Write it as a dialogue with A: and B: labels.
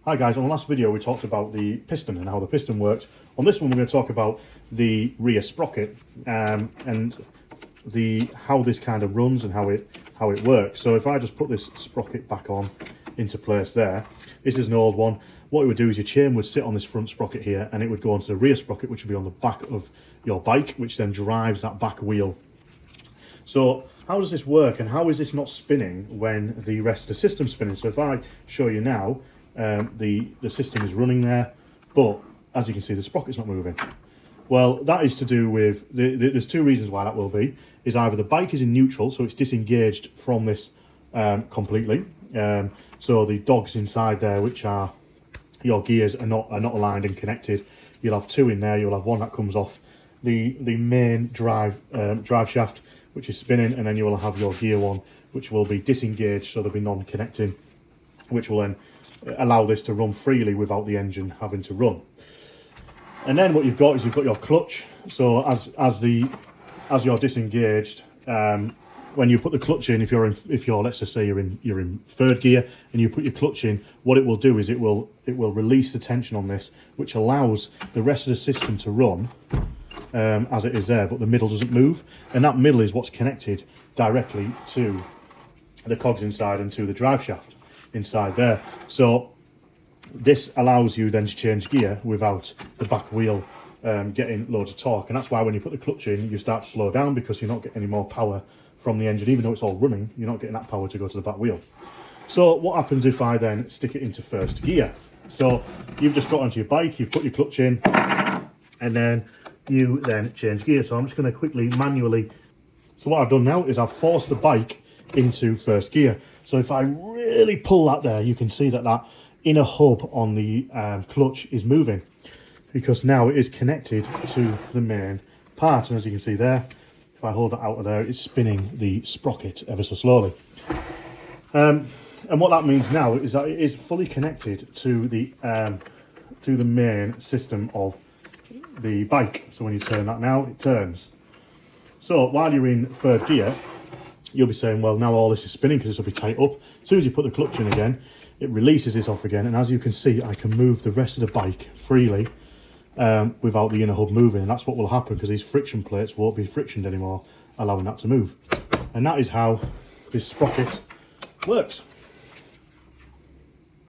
A: Hi guys, on the last video we talked about the piston and how the piston works. On this one we're going to talk about the rear sprocket and how this kind of runs and how it works. So if I just put this sprocket back on into place there, this is an old one. What it would do is your chain would sit on this front sprocket here and it would go onto the rear sprocket, which would be on the back of your bike, which then drives that back wheel. So how does this work and how is this not spinning when the rest of the system's spinning? So if I show you now, the system is running there, but as you can see the sprocket's not moving. Well, that is to do with, there's two reasons why that will be. Is either the bike is in neutral, so it's disengaged from this completely. So the dogs inside there, which are your gears, are not aligned and connected. You'll have two in there. You'll have one that comes off the main drive shaft, which is spinning, and then you will have your gear one, which will be disengaged, so there'll be non-connecting, which will then allow this to run freely without the engine having to run. And then what you've got is you've got your clutch. So as you're disengaged, when you put the clutch in, if you're let's just say you're in third gear and you put your clutch in, what it will do is it will release the tension on this, which allows the rest of the system to run as it is there, but the middle doesn't move, and that middle is what's connected directly to the cogs inside and to the drive shaft inside there. So this allows you then to change gear without the back wheel getting loads of torque, and that's why when you put the clutch in you start to slow down, because you're not getting any more power from the engine. Even though it's all running, you're not getting that power to go to the back wheel. So what happens if I then stick it into first gear? So you've just got onto your bike, you've put your clutch in, and then you then change gear. So I'm just going to quickly manually, so what I've done now is I've forced the bike into first gear. So if I really pull that there, you can see that that inner hub on the clutch is moving, because now it is connected to the main part. And as you can see there, if I hold that out of there, it's spinning the sprocket ever so slowly. And what that means now is that it is fully connected to the main system of the bike. So when you turn that now, it turns. So while you're in third gear, you'll be saying, well, now all this is spinning because this will be tight up. As soon as you put the clutch in again, it releases this off again, and as you can see, I can move the rest of the bike freely without the inner hub moving. And that's what will happen, because these friction plates won't be frictioned anymore, allowing that to move. And that is how this sprocket works.